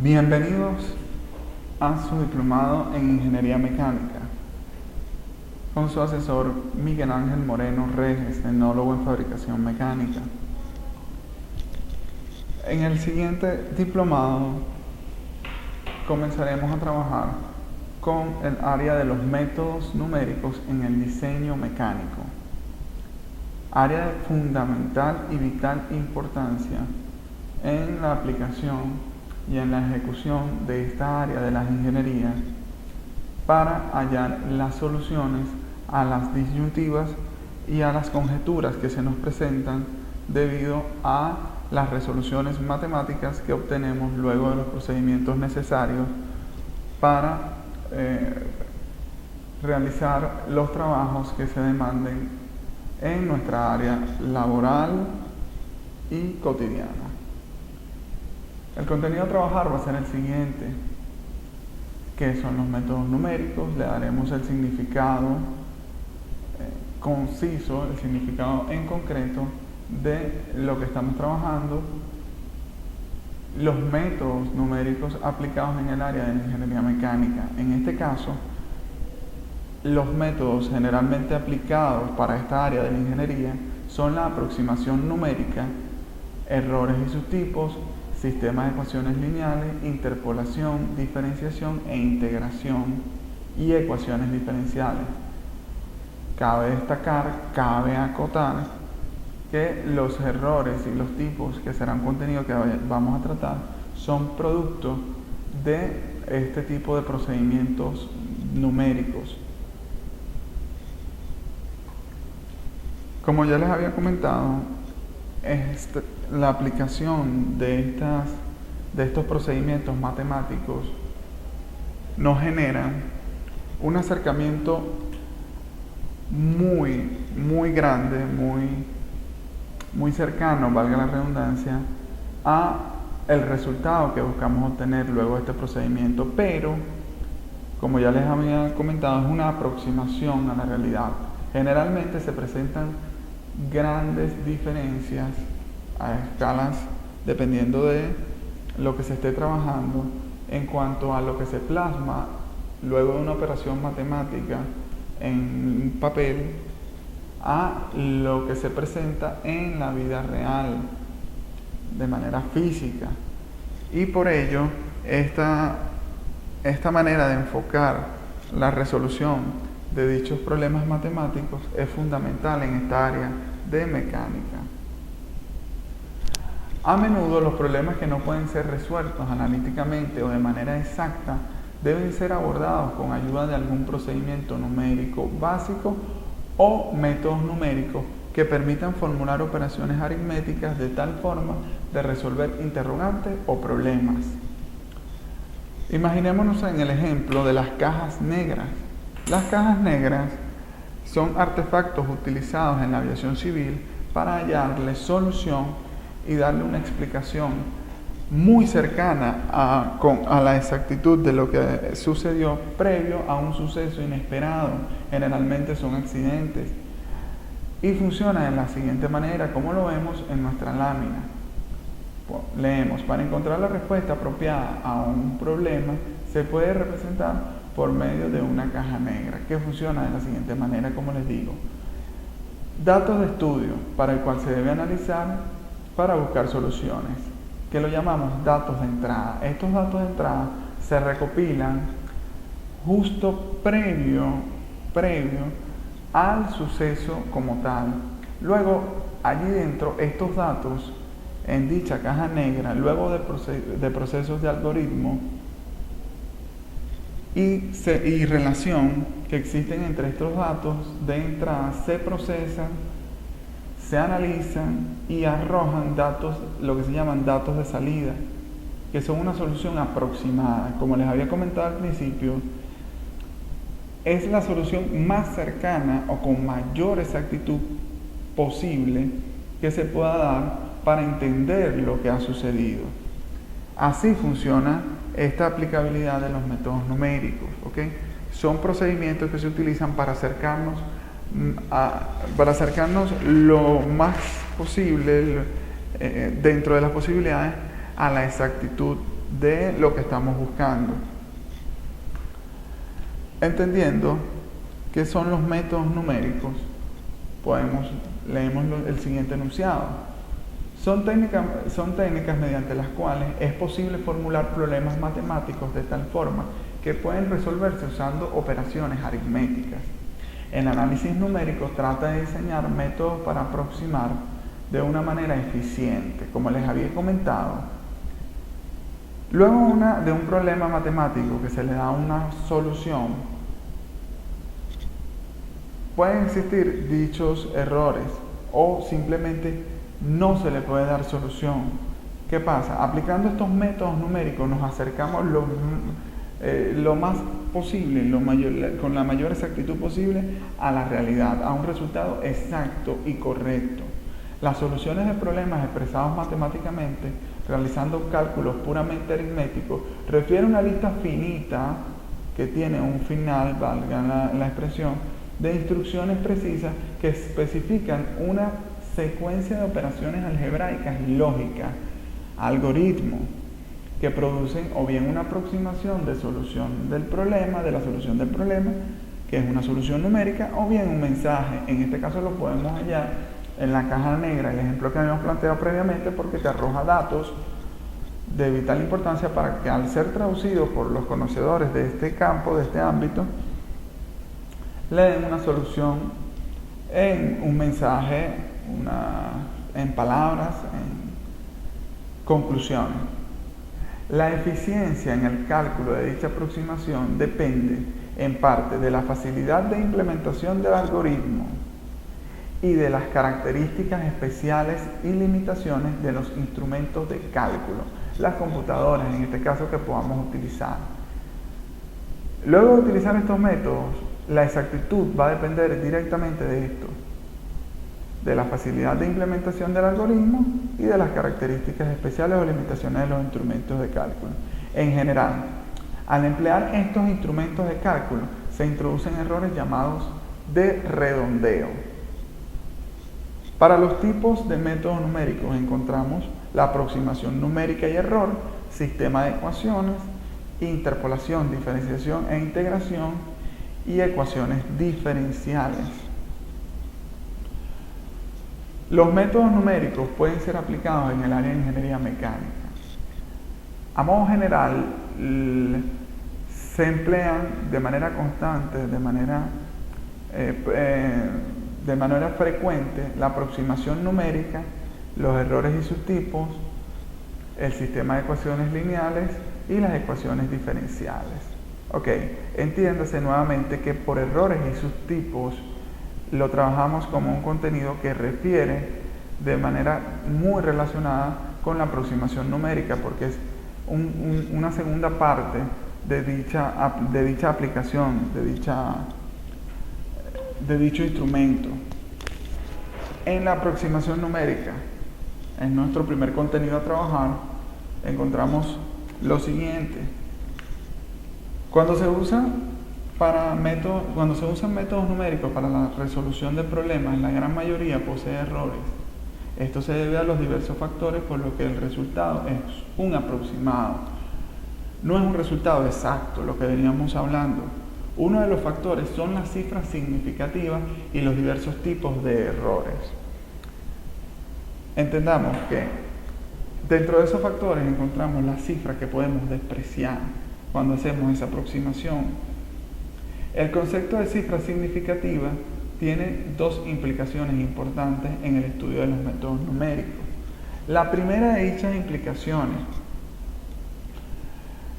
Bienvenidos a su diplomado en Ingeniería Mecánica con su asesor Miguel Ángel Moreno Reges, tecnólogo en Fabricación Mecánica. En el siguiente diplomado comenzaremos a trabajar con el área de los métodos numéricos en el diseño mecánico, área de fundamental y vital importancia en la aplicación y en la ejecución de esta área de las ingenierías para hallar las soluciones a las disyuntivas y a las conjeturas que se nos presentan debido a las resoluciones matemáticas que obtenemos luego de los procedimientos necesarios para realizar los trabajos que se demanden en nuestra área laboral y cotidiana. El contenido a trabajar va a ser el siguiente: ¿qué son los métodos numéricos? Le daremos el significado conciso, el significado en concreto de lo que estamos trabajando, los métodos numéricos aplicados en el área de la ingeniería mecánica. En este caso, los métodos generalmente aplicados para esta área de la ingeniería son la aproximación numérica, errores y sus tipos, sistemas de ecuaciones lineales, interpolación, diferenciación e integración y ecuaciones diferenciales. Cabe destacar, cabe acotar que los errores y los tipos que serán contenido que vamos a tratar son producto de este tipo de procedimientos numéricos. Como ya les había comentado, la aplicación de estos procedimientos matemáticos nos genera un acercamiento muy grande, muy cercano, valga la redundancia, a el resultado que buscamos obtener luego de este procedimiento, pero como ya les había comentado, es una aproximación a la realidad. Generalmente se presentan grandes diferencias a escalas dependiendo de lo que se esté trabajando en cuanto a lo que se plasma luego de una operación matemática en papel a lo que se presenta en la vida real de manera física, y por ello esta manera de enfocar la resolución de dichos problemas matemáticos es fundamental en esta área de mecánica. A menudo los problemas que no pueden ser resueltos analíticamente o de manera exacta deben ser abordados con ayuda de algún procedimiento numérico básico o métodos numéricos que permitan formular operaciones aritméticas de tal forma de resolver interrogantes o problemas. Imaginémonos en el ejemplo de las cajas negras. Las cajas negras son artefactos utilizados en la aviación civil para hallarle solución y darle una explicación muy cercana a la exactitud de lo que sucedió previo a un suceso inesperado. Generalmente son accidentes. Y funciona de la siguiente manera, como lo vemos en nuestra lámina. Leemos: para encontrar la respuesta apropiada a un problema se puede representar por medio de una caja negra, que funciona de la siguiente manera, como les digo. Datos de estudio para el cual se debe analizar para buscar soluciones, que lo llamamos datos de entrada. Estos datos de entrada se recopilan justo previo al suceso como tal. Luego, allí dentro, estos datos en dicha caja negra, luego de procesos de algoritmo y relación que existen entre estos datos de entrada, se procesan, se analizan y arrojan datos, lo que se llaman datos de salida, que son una solución aproximada. Como les había comentado al principio, es la solución más cercana o con mayor exactitud posible que se pueda dar para entender lo que ha sucedido. Así funciona esta aplicabilidad de los métodos numéricos, ¿ok? Son procedimientos que se utilizan para acercarnos lo más posible dentro de las posibilidades a la exactitud de lo que estamos buscando. Entendiendo qué son los métodos numéricos, leemos el siguiente enunciado. Son técnicas mediante las cuales es posible formular problemas matemáticos de tal forma que pueden resolverse usando operaciones aritméticas. El análisis numérico trata de diseñar métodos para aproximar de una manera eficiente, como les había comentado. Luego de un problema matemático que se le da una solución, pueden existir dichos errores o simplemente no se le puede dar solución. ¿Qué pasa? Aplicando estos métodos numéricos nos acercamos lo más posible, con la mayor exactitud posible a la realidad, a un resultado exacto y correcto. Las soluciones de problemas expresados matemáticamente, realizando cálculos puramente aritméticos, refiere a una lista finita que tiene un final, valga la expresión, de instrucciones precisas que especifican una secuencia de operaciones algebraicas y lógicas, algoritmos, que producen o bien una aproximación de la solución del problema, que es una solución numérica, o bien un mensaje. En este caso lo podemos hallar en la caja negra, el ejemplo que habíamos planteado previamente, porque te arroja datos de vital importancia para que, al ser traducidos por los conocedores de este campo, de este ámbito, le den una solución en un mensaje, en palabras, en conclusiones. La eficiencia en el cálculo de dicha aproximación depende en parte de la facilidad de implementación del algoritmo y de las características especiales y limitaciones de los instrumentos de cálculo, las computadoras en este caso, que podamos utilizar. Luego de utilizar estos métodos, la exactitud va a depender directamente de esto, de la facilidad de implementación del algoritmo y de las características especiales o limitaciones de los instrumentos de cálculo. En general, al emplear estos instrumentos de cálculo, se introducen errores llamados de redondeo. Para los tipos de métodos numéricos encontramos la aproximación numérica y error, sistema de ecuaciones, interpolación, diferenciación e integración, y ecuaciones diferenciales. Los métodos numéricos pueden ser aplicados en el área de ingeniería mecánica. A modo general, se emplean de manera constante, de manera frecuente, la aproximación numérica, los errores y sus tipos, el sistema de ecuaciones lineales y las ecuaciones diferenciales. Ok, entiéndase nuevamente que por errores y sus tipos lo trabajamos como un contenido que refiere de manera muy relacionada con la aproximación numérica, porque es una segunda parte de dicha aplicación, de dicho instrumento. En la aproximación numérica, en nuestro primer contenido a trabajar, encontramos lo siguiente. Cuando se usan métodos numéricos para la resolución de problemas, la gran mayoría posee errores. Esto se debe a los diversos factores, por lo que el resultado es un aproximado. No es un resultado exacto, lo que veníamos hablando. Uno de los factores son las cifras significativas y los diversos tipos de errores. Entendamos que dentro de esos factores encontramos las cifras que podemos despreciar cuando hacemos esa aproximación. El concepto de cifra significativa tiene dos implicaciones importantes en el estudio de los métodos numéricos. La primera de dichas implicaciones: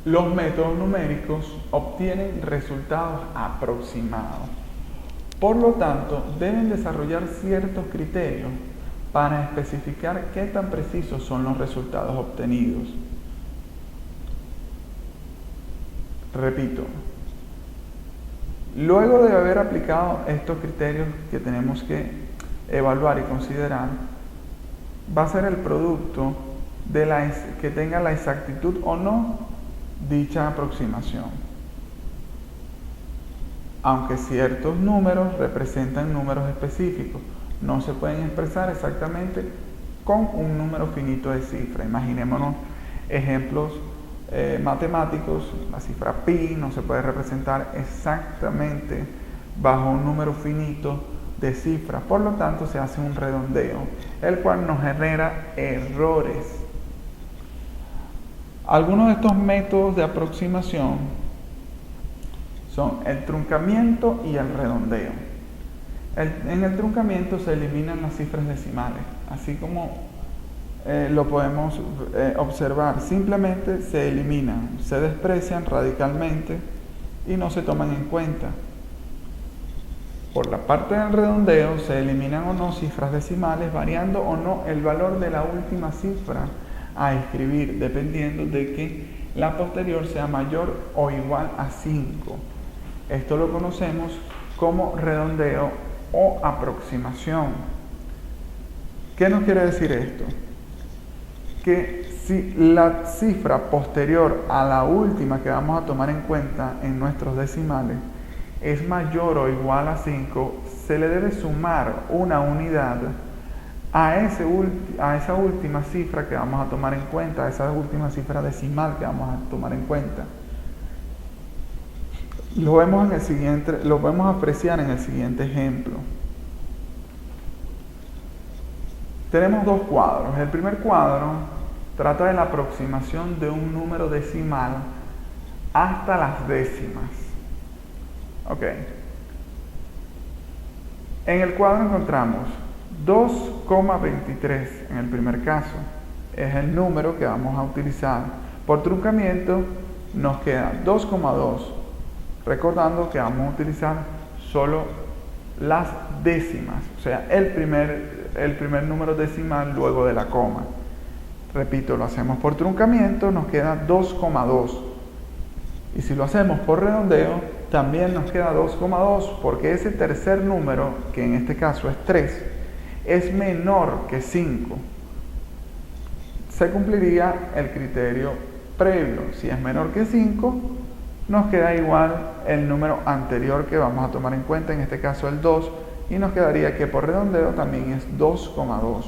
los métodos numéricos obtienen resultados aproximados. Por lo tanto, deben desarrollar ciertos criterios para especificar qué tan precisos son los resultados obtenidos. Repito, luego de haber aplicado estos criterios que tenemos que evaluar y considerar, va a ser el producto que tenga la exactitud o no dicha aproximación. Aunque ciertos números representan números específicos, no se pueden expresar exactamente con un número finito de cifras. Imaginémonos ejemplos matemáticos, la cifra pi no se puede representar exactamente bajo un número finito de cifras, por lo tanto se hace un redondeo, el cual nos genera errores. Algunos de estos métodos de aproximación son el truncamiento y el redondeo. En el truncamiento se eliminan las cifras decimales, así como lo podemos observar. Simplemente se eliminan, se desprecian radicalmente y no se toman en cuenta. Por la parte del redondeo se eliminan o no cifras decimales, variando o no el valor de la última cifra a escribir, dependiendo de que la posterior sea mayor o igual a 5. Esto lo conocemos como redondeo o aproximación. ¿Qué nos quiere decir esto? Que si la cifra posterior a la última que vamos a tomar en cuenta en nuestros decimales es mayor o igual a 5, se le debe sumar una unidad a esa última cifra que vamos a tomar en cuenta, a esa última cifra decimal que vamos a tomar en cuenta. Lo vamos a apreciar en el siguiente ejemplo. Tenemos dos cuadros. El primer cuadro trata de la aproximación de un número decimal hasta las décimas. Ok. En el cuadro encontramos 2,23 en el primer caso. Es el número que vamos a utilizar. Por truncamiento nos queda 2,2. Recordando que vamos a utilizar solo las décimas, o sea, el primer número decimal luego de la coma. Repito, lo hacemos por truncamiento, nos queda 2,2. Y si lo hacemos por redondeo, también nos queda 2,2, porque ese tercer número, que en este caso es 3, es menor que 5. Se cumpliría el criterio previo. Si es menor que 5, nos queda igual el número anterior que vamos a tomar en cuenta, en este caso el 2, y nos quedaría que por redondeo también es 2,2.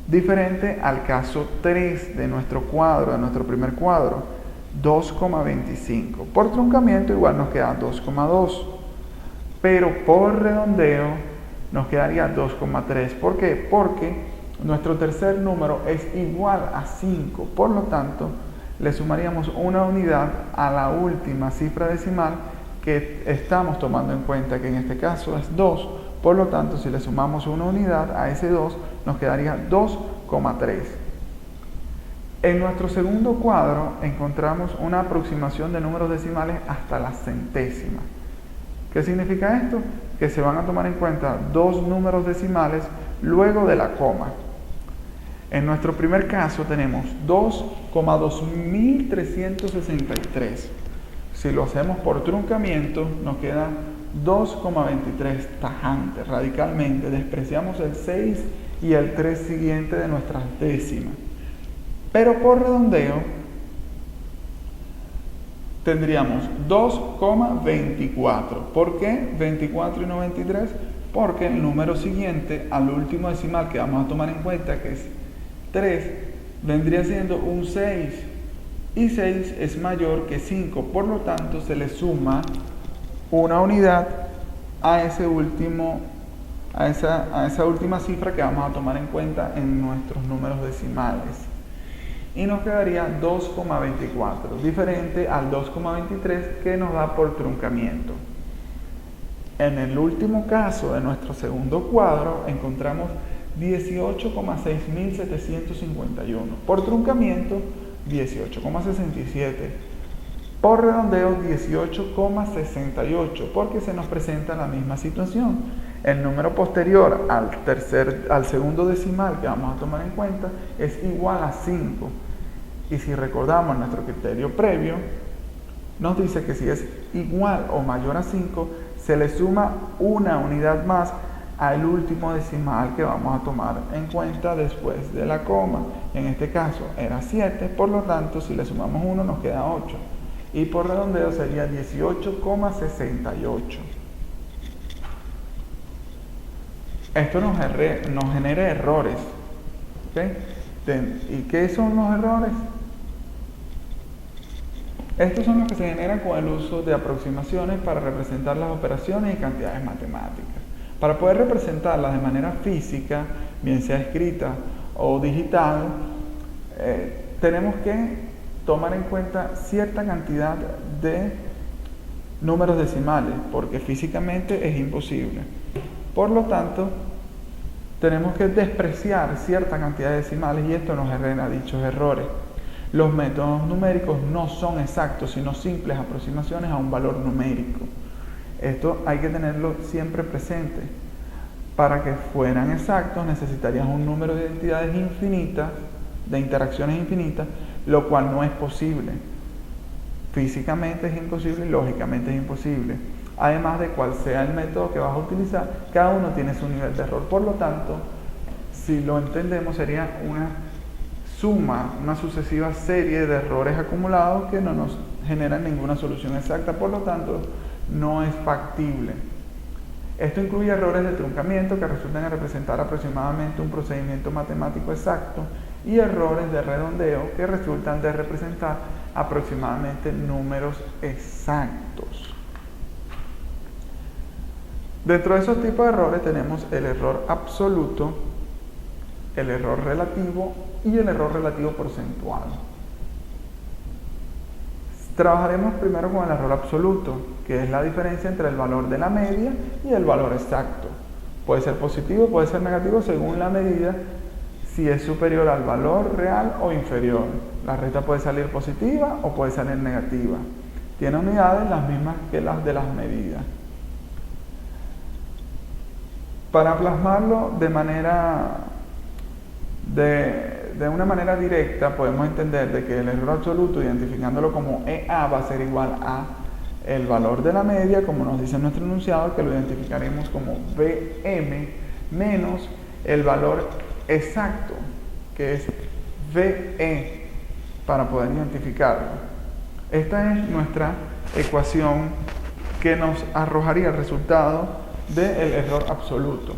Diferente al caso 3 de nuestro cuadro, de nuestro primer cuadro, 2,25. Por truncamiento igual nos queda 2,2, pero por redondeo nos quedaría 2,3. ¿Por qué? Porque nuestro tercer número es igual a 5, por lo tanto, le sumaríamos una unidad a la última cifra decimal que estamos tomando en cuenta, que en este caso es 2. Por lo tanto, si le sumamos una unidad a ese 2, nos quedaría 2,3. En nuestro segundo cuadro encontramos una aproximación de números decimales hasta la centésima. ¿Qué significa esto? Que se van a tomar en cuenta dos números decimales luego de la coma. En nuestro primer caso tenemos 2,2363. Si lo hacemos por truncamiento, nos queda 2,23 tajante, radicalmente. Despreciamos el 6 y el 3 siguiente de nuestras décimas. Pero por redondeo, tendríamos 2,24. ¿Por qué 24 y no 23? Porque el número siguiente al último decimal que vamos a tomar en cuenta, que es 3, vendría siendo un 6, y 6 es mayor que 5, por lo tanto se le suma una unidad a esa última cifra que vamos a tomar en cuenta en nuestros números decimales, y nos quedaría 2,24, diferente al 2,23 que nos da por truncamiento. En el último caso de nuestro segundo cuadro encontramos 18,6751. Por truncamiento, 18,67. Por redondeo, 18,68, porque se nos presenta la misma situación. El número posterior al segundo decimal que vamos a tomar en cuenta es igual a 5. Y si recordamos nuestro criterio previo, nos dice que si es igual o mayor a 5, se le suma una unidad más al último decimal que vamos a tomar en cuenta después de la coma. En este caso era 7, por lo tanto si le sumamos 1 nos queda 8. Y por redondeo sería 18,68. Esto nos genera errores, ¿okay? ¿Y qué son los errores? Estos son los que se generan con el uso de aproximaciones para representar las operaciones y cantidades matemáticas. Para poder representarlas de manera física, bien sea escrita o digital, tenemos que tomar en cuenta cierta cantidad de números decimales, porque físicamente es imposible. Por lo tanto, tenemos que despreciar cierta cantidad de decimales y esto nos genera dichos errores. Los métodos numéricos no son exactos, sino simples aproximaciones a un valor numérico. Esto hay que tenerlo siempre presente. Para que fueran exactos necesitarías un número de identidades infinitas, de interacciones infinitas, lo cual no es posible. Físicamente es imposible y lógicamente es imposible. Además de cuál sea el método que vas a utilizar, cada uno tiene su nivel de error. Por lo tanto, si lo entendemos, sería una suma, una sucesiva serie de errores acumulados que no nos generan ninguna solución exacta. Por lo tanto, no es factible. Esto incluye errores de truncamiento que resultan en representar aproximadamente un procedimiento matemático exacto y errores de redondeo que resultan de representar aproximadamente números exactos. Dentro de esos tipos de errores tenemos el error absoluto, el error relativo y el error relativo porcentual. Trabajaremos primero con el error absoluto, que es la diferencia entre el valor de la media y el valor exacto. Puede ser positivo, puede ser negativo según la medida, si es superior al valor real o inferior. La resta puede salir positiva o puede salir negativa. Tiene unidades las mismas que las de las medidas. Para plasmarlo de una manera directa, podemos entender de que el error absoluto, identificándolo como EA, va a ser igual a el valor de la media, como nos dice nuestro enunciado, que lo identificaremos como VM, menos el valor exacto, que es VE, para poder identificarlo. Esta es nuestra ecuación que nos arrojaría el resultado del error absoluto.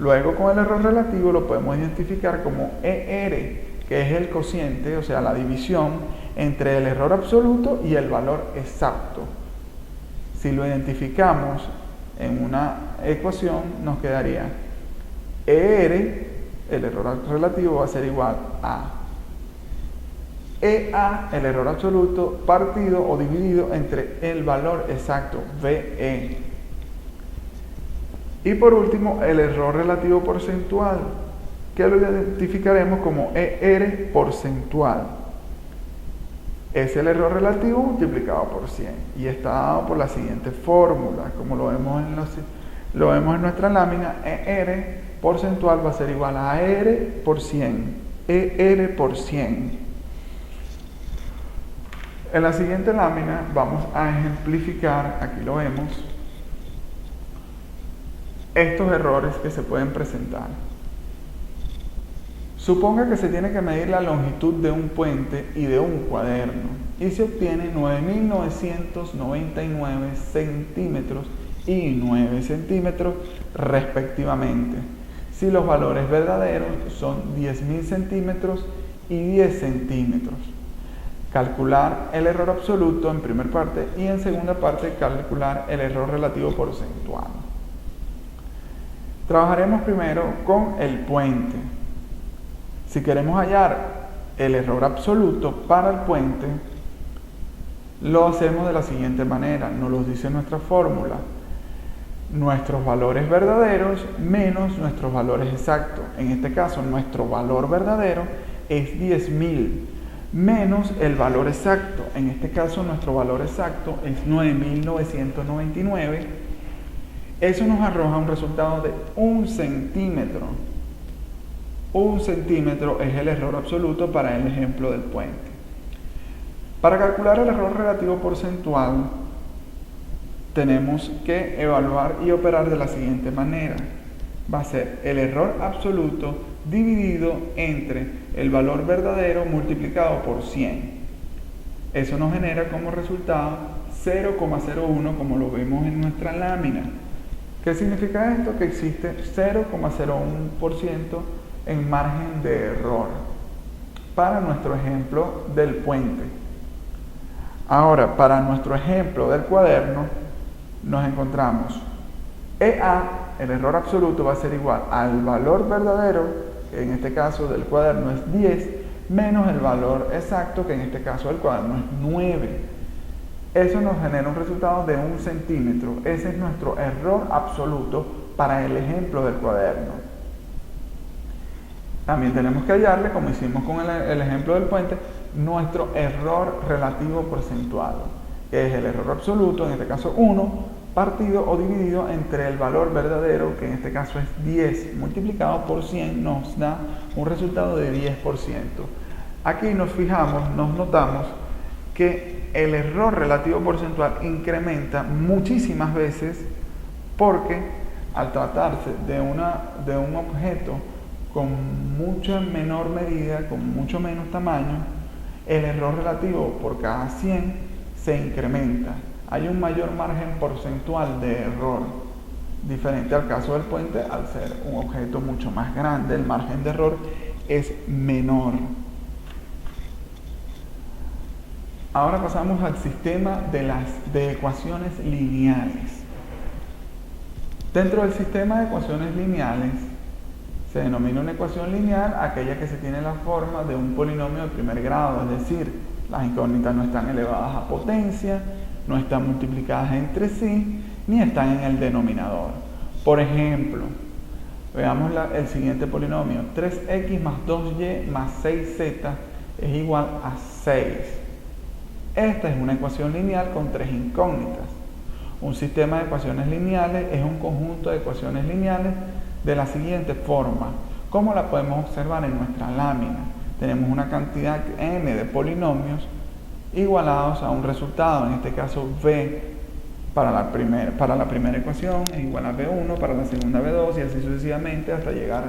Luego, con el error relativo lo podemos identificar como ER, que es el cociente, o sea, la división entre el error absoluto y el valor exacto. Si lo identificamos en una ecuación, nos quedaría ER, el error relativo, va a ser igual a EA, el error absoluto, partido o dividido entre el valor exacto, VE. Y por último, el error relativo porcentual, que lo identificaremos como ER porcentual. Es el error relativo multiplicado por 100 y está dado por la siguiente fórmula, como lo vemos en nuestra lámina. ER porcentual va a ser igual a ER por 100, ER por 100. En la siguiente lámina vamos a ejemplificar, aquí lo vemos, estos errores que se pueden presentar. Suponga que se tiene que medir la longitud de un puente y de un cuaderno y se obtiene 9.999 centímetros y 9 centímetros respectivamente, si los valores verdaderos son 10.000 centímetros y 10 centímetros. Calcular el error absoluto en primera parte y en segunda parte calcular el error relativo porcentual. Trabajaremos primero con el puente. Si queremos hallar el error absoluto para el puente, lo hacemos de la siguiente manera, nos lo dice nuestra fórmula. Nuestros valores verdaderos menos nuestros valores exactos. En este caso, nuestro valor verdadero es 10.000 menos el valor exacto. En este caso, nuestro valor exacto es 9.999. Eso nos arroja un resultado de 1 centímetro. 1 centímetro es el error absoluto para el ejemplo del puente. Para calcular el error relativo porcentual, tenemos que evaluar y operar de la siguiente manera. Va a ser el error absoluto dividido entre el valor verdadero multiplicado por 100. Eso nos genera como resultado 0,01, como lo vemos en nuestra lámina. ¿Qué significa esto? Que existe 0,01% en margen de error para nuestro ejemplo del puente. Ahora, para nuestro ejemplo del cuaderno, nos encontramos EA, el error absoluto, va a ser igual al valor verdadero, que en este caso del cuaderno es 10, menos el valor exacto, que en este caso del cuaderno es 9. Eso nos genera un resultado de 1 centímetro. Ese es nuestro error absoluto para el ejemplo del cuaderno. También tenemos que hallarle, como hicimos con el ejemplo del puente, nuestro error relativo porcentual, que es el error absoluto, en este caso 1, partido o dividido entre el valor verdadero, que en este caso es 10, multiplicado por 100, nos da un resultado de 10%. Aquí nos fijamos, nos notamos que el error relativo porcentual incrementa muchísimas veces porque al tratarse de un objeto con mucha menor medida, con mucho menos tamaño, el error relativo por cada 100 se incrementa. Hay un mayor margen porcentual de error, diferente al caso del puente. Al ser un objeto mucho más grande, el margen de error es menor. Ahora pasamos al sistema de ecuaciones lineales. Dentro del sistema de ecuaciones lineales se denomina una ecuación lineal aquella que se tiene la forma de un polinomio de primer grado, es decir, las incógnitas no están elevadas a potencia, no están multiplicadas entre sí, ni están en el denominador. Por ejemplo, veamos el siguiente polinomio: 3x más 2y más 6z es igual a 6. Esta es una ecuación lineal con 3 incógnitas. Un sistema de ecuaciones lineales es un conjunto de ecuaciones lineales de la siguiente forma. ¿Cómo la podemos observar en nuestra lámina? Tenemos una cantidad n de polinomios igualados a un resultado, en este caso b para la primera ecuación es igual a b1, para la segunda b2 y así sucesivamente hasta llegar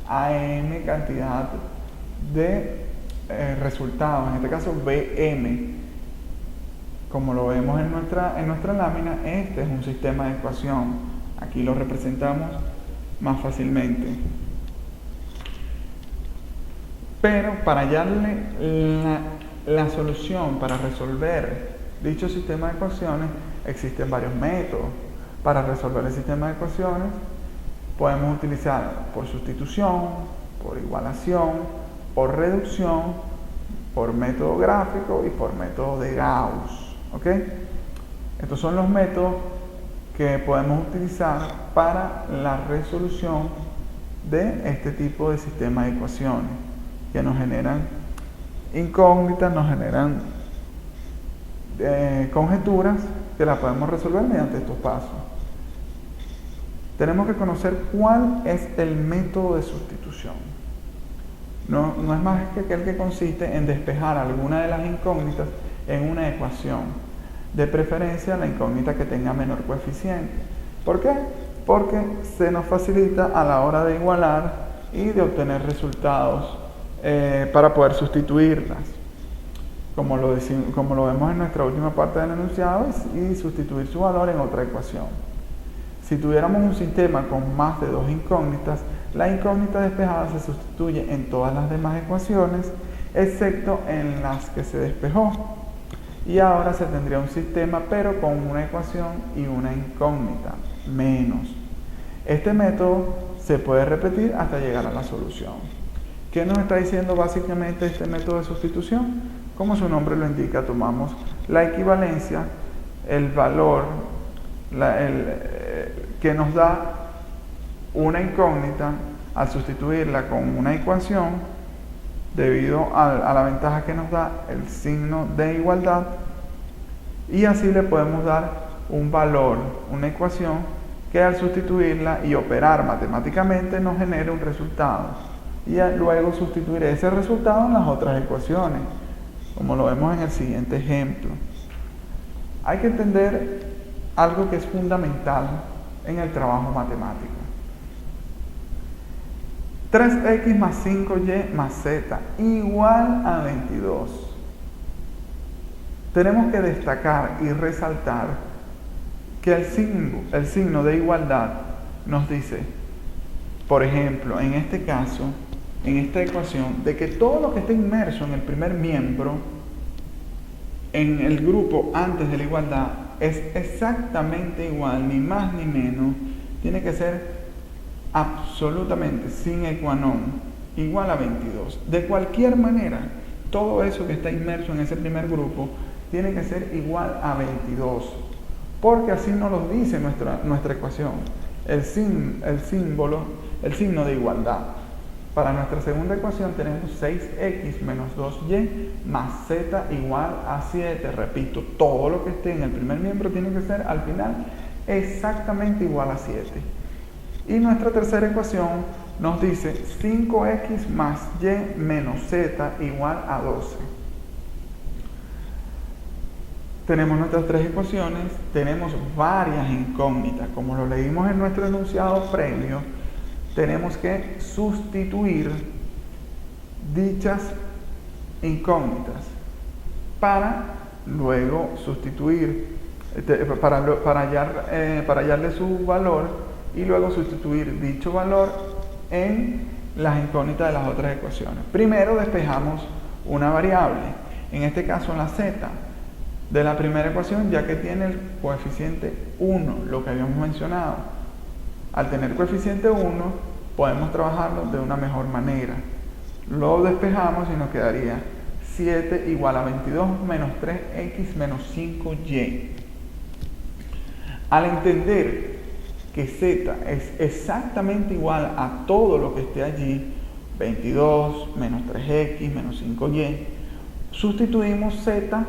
a n cantidad de resultados, en este caso bm. Como lo vemos en nuestra lámina, este es un sistema de ecuación. Aquí lo representamos más fácilmente. Pero para hallarle la solución, para resolver dicho sistema de ecuaciones, existen varios métodos. Para resolver el sistema de ecuaciones podemos utilizar por sustitución, por igualación, por reducción, por método gráfico y por método de Gauss. ¿Ok? Estos son los métodos que podemos utilizar para la resolución de este tipo de sistema de ecuaciones que nos generan incógnitas, nos generan conjeturas que las podemos resolver mediante estos pasos. Tenemos que conocer cuál es el método de sustitución. No es más que aquel que consiste en despejar alguna de las incógnitas en una ecuación, de preferencia la incógnita que tenga menor coeficiente. ¿Por qué? Porque se nos facilita a la hora de igualar y de obtener resultados para poder sustituirlas, como lo vemos en nuestra última parte del enunciado, y sustituir su valor en otra ecuación. Si tuviéramos un sistema con más de 2 incógnitas, la incógnita despejada se sustituye en todas las demás ecuaciones, excepto en las que se despejó. Y ahora se tendría un sistema, pero con una ecuación y una incógnita menos. Este método se puede repetir hasta llegar a la solución. ¿Qué nos está diciendo básicamente este método de sustitución? Como su nombre lo indica, tomamos la equivalencia, el valor que nos da una incógnita, al sustituirla con una ecuación, debido a la ventaja que nos da el signo de igualdad, y así le podemos dar un valor, una ecuación que al sustituirla y operar matemáticamente nos genere un resultado, y luego sustituir ese resultado en las otras ecuaciones, como lo vemos en el siguiente ejemplo. Hay que entender algo que es fundamental en el trabajo matemático. 3x más 5y más z igual a 22. Tenemos que destacar y resaltar que el signo de igualdad nos dice, por ejemplo, en este caso, en esta ecuación de que todo lo que esté inmerso en el primer miembro, en el grupo antes de la igualdad, es exactamente igual, ni más ni menos, tiene que ser absolutamente sine qua non, igual a 22. De cualquier manera, todo eso que está inmerso en ese primer grupo tiene que ser igual a 22, porque así nos lo dice nuestra ecuación, el signo de igualdad. Para nuestra segunda ecuación tenemos 6x menos 2y más z igual a 7. Repito, todo lo que esté en el primer miembro tiene que ser al final exactamente igual a 7. Y nuestra tercera ecuación nos dice 5x más y menos z igual a 12. Tenemos nuestras tres ecuaciones, tenemos varias incógnitas. Como lo leímos en nuestro enunciado previo, tenemos que sustituir dichas incógnitas para luego sustituir, para hallarle su valor y luego sustituir dicho valor en las incógnitas de las otras ecuaciones. Primero despejamos una variable, en este caso la z de la primera ecuación, ya que tiene el coeficiente 1, lo que habíamos mencionado. Al tener coeficiente 1, podemos trabajarlo de una mejor manera. Lo despejamos y nos quedaría 7 igual a 22 menos 3x menos 5y. Al entender que z es exactamente igual a todo lo que esté allí, 22 menos 3x menos 5y, sustituimos z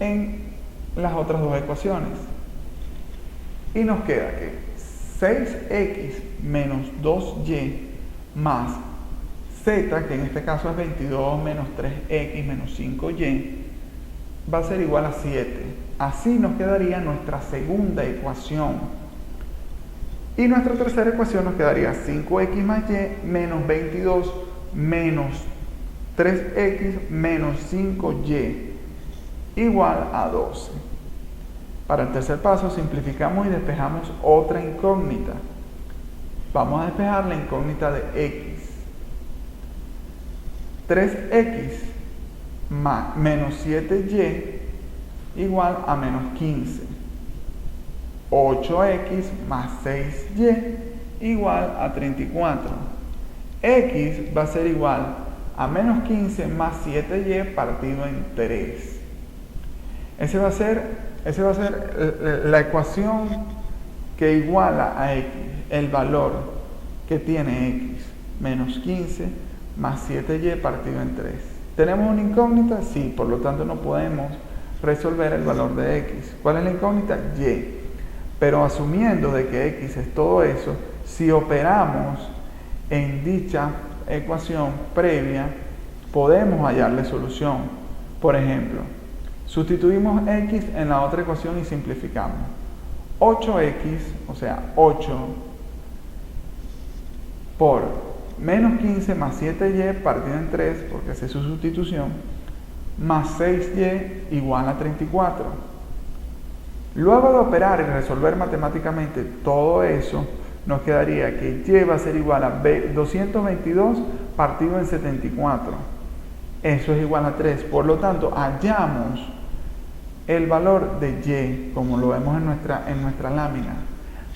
en las otras dos ecuaciones. Y nos queda que 6x menos 2y más z, que en este caso es 22 menos 3x menos 5y, va a ser igual a 7. Así nos quedaría nuestra segunda ecuación. Y nuestra tercera ecuación nos quedaría 5x más y menos 22 menos 3x menos 5y igual a 12. Para el tercer paso simplificamos y despejamos otra incógnita. Vamos a despejar la incógnita de x. 3x menos 7y igual a menos 15. 8x más 6y igual a 34. X va a ser igual a menos 15 más 7y partido en 3. Esa va a ser la ecuación que iguala a x, el valor que tiene x, menos 15 más 7y partido en 3. ¿Tenemos una incógnita? Sí, por lo tanto no podemos resolver el valor de x. ¿Cuál es la incógnita? Y. Pero asumiendo de que x es todo eso, si operamos en dicha ecuación previa, podemos hallarle solución. Por ejemplo, sustituimos x en la otra ecuación y simplificamos. 8x, o sea, 8 por menos 15 más 7y partido en 3, porque esa es su sustitución, más 6y igual a 34. Luego de operar y resolver matemáticamente todo eso, nos quedaría que y va a ser igual a 222 partido en 74. Eso es igual a 3. Por lo tanto, hallamos el valor de y, como lo vemos en nuestra lámina.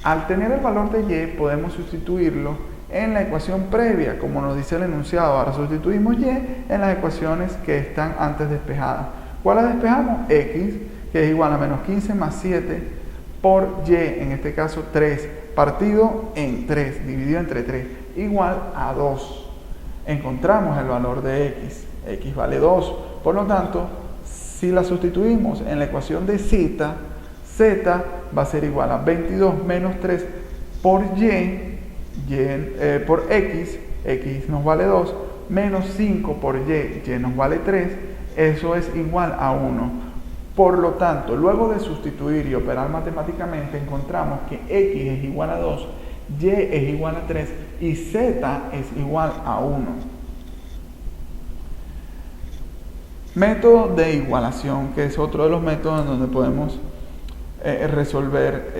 Al tener el valor de y, podemos sustituirlo en la ecuación previa, como nos dice el enunciado. Ahora sustituimos y en las ecuaciones que están antes despejadas. ¿Cuáles despejamos? X, que es igual a menos 15 más 7 por y, en este caso 3, partido en 3, dividido entre 3, igual a 2. Encontramos el valor de x. X vale 2. Por lo tanto, si la sustituimos en la ecuación de z, z va a ser igual a 22 menos 3 por por x, x nos vale 2, menos 5 por y nos vale 3, eso es igual a 1. Por lo tanto, luego de sustituir y operar matemáticamente, encontramos que x es igual a 2, y es igual a 3 y z es igual a 1. Método de igualación, que es otro de los métodos en donde podemos resolver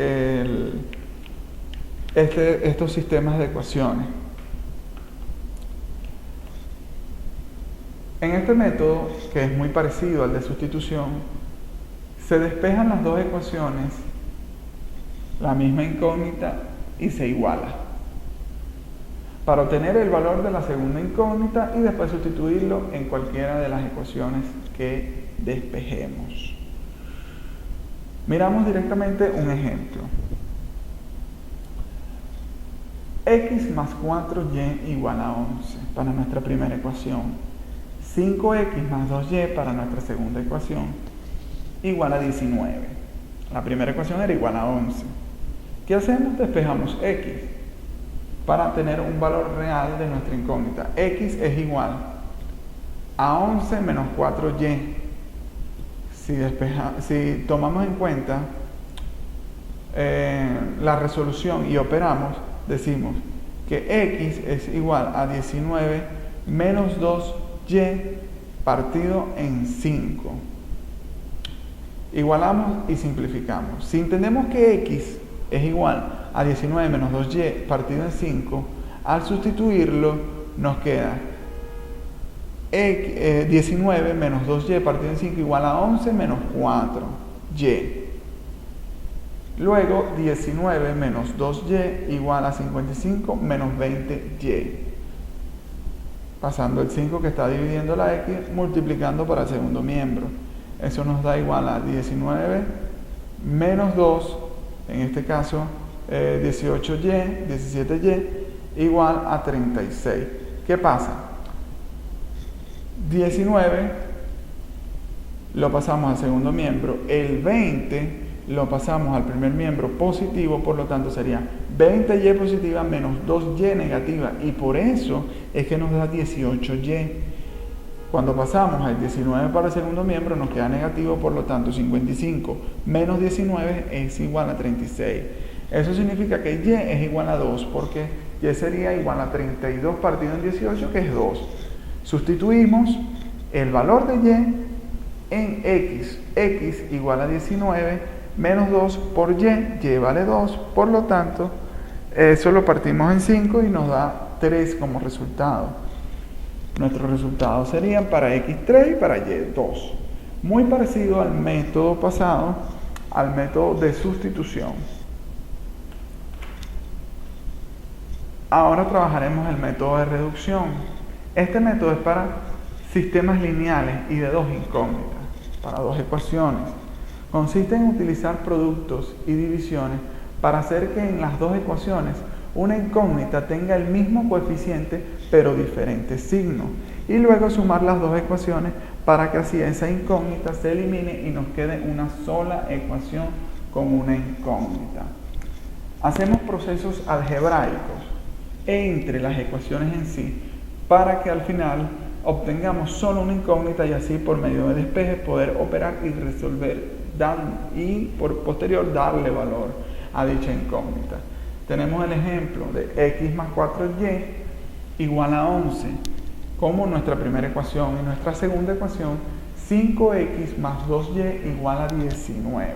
estos sistemas de ecuaciones. En este método, que es muy parecido al de sustitución, se despejan las dos ecuaciones, la misma incógnita, y se iguala, para obtener el valor de la segunda incógnita y después sustituirlo en cualquiera de las ecuaciones que despejemos. Miramos directamente un ejemplo. X más 4y igual a 11 para nuestra primera ecuación. 5x más 2y para nuestra segunda ecuación igual a 19. La primera ecuación era igual a 11. ¿Qué hacemos? Despejamos x para tener un valor real de nuestra incógnita. X es igual a 11 menos 4y. Si tomamos en cuenta la resolución y operamos, decimos que x es igual a 19 menos 2y partido en 5. Igualamos y simplificamos. Si entendemos que x es igual a 19 menos 2y partido en 5, al sustituirlo nos queda 19 menos 2y partido en 5 igual a 11 menos 4y. Luego 19 menos 2y igual a 55 menos 20y. Pasando el 5 que está dividiendo la x, multiplicando para el segundo miembro. Eso nos da igual a 19 menos 2, en este caso 18y, 17y, igual a 36. ¿Qué pasa? 19 lo pasamos al segundo miembro, el 20 lo pasamos al primer miembro positivo, por lo tanto sería 20y positiva menos 2y negativa, y por eso es que nos da 18y. Cuando pasamos al 19 para el segundo miembro nos queda negativo, por lo tanto 55 menos 19 es igual a 36. Eso significa que y es igual a 2, porque y sería igual a 32 partido en 18, que es 2. Sustituimos el valor de y en x. X igual a 19 menos 2 por y vale 2, por lo tanto eso lo partimos en 5 y nos da 3 como resultado. Nuestros resultados serían para x3 y para y2. Muy parecido al método pasado, al método de sustitución. Ahora trabajaremos el método de reducción. Este método es para sistemas lineales y de dos incógnitas, para dos ecuaciones. Consiste en utilizar productos y divisiones para hacer que en las dos ecuaciones una incógnita tenga el mismo coeficiente pero diferente signo, y luego sumar las dos ecuaciones para que así esa incógnita se elimine y nos quede una sola ecuación con una incógnita. Hacemos procesos algebraicos entre las ecuaciones en sí para que al final obtengamos solo una incógnita y así por medio de despeje poder operar y resolver y por posterior darle valor a dicha incógnita. Tenemos el ejemplo de x más 4y igual a 11 como nuestra primera ecuación, y nuestra segunda ecuación 5x más 2y igual a 19.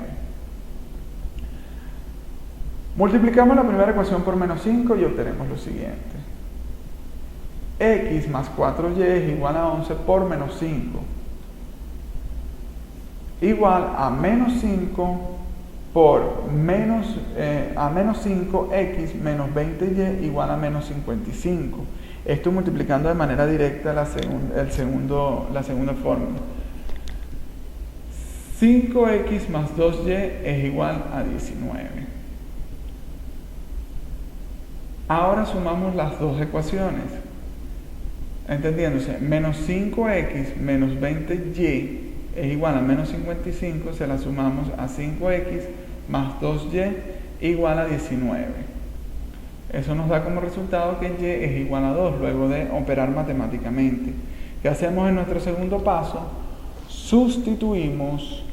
Multiplicamos la primera ecuación por menos 5 y obtenemos lo siguiente. X más 4y es igual a 11 por menos 5 igual a menos 5 por menos 5x menos 20y igual a menos 55. Esto multiplicando de manera directa la segunda fórmula. 5x más 2y es igual a 19. Ahora sumamos las dos ecuaciones. Entendiéndose, menos 5x menos 20y es igual a menos 55, se la sumamos a 5x más 2y igual a 19. Eso nos da como resultado que y es igual a 2, luego de operar matemáticamente. ¿Qué hacemos en nuestro segundo paso? Sustituimos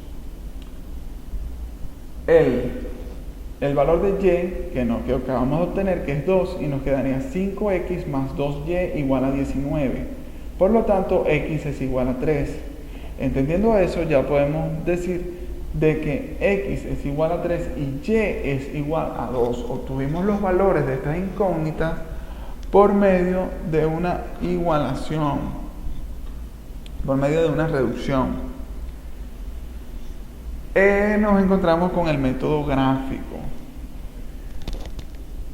el valor de y que acabamos de obtener, que es 2, y nos quedaría 5x más 2y igual a 19. Por lo tanto, x es igual a 3. Entendiendo eso, ya podemos decir de que x es igual a 3 y y es igual a 2. Obtuvimos los valores de estas incógnitas por medio de una igualación. por medio de una reducción. Nos encontramos con el método gráfico.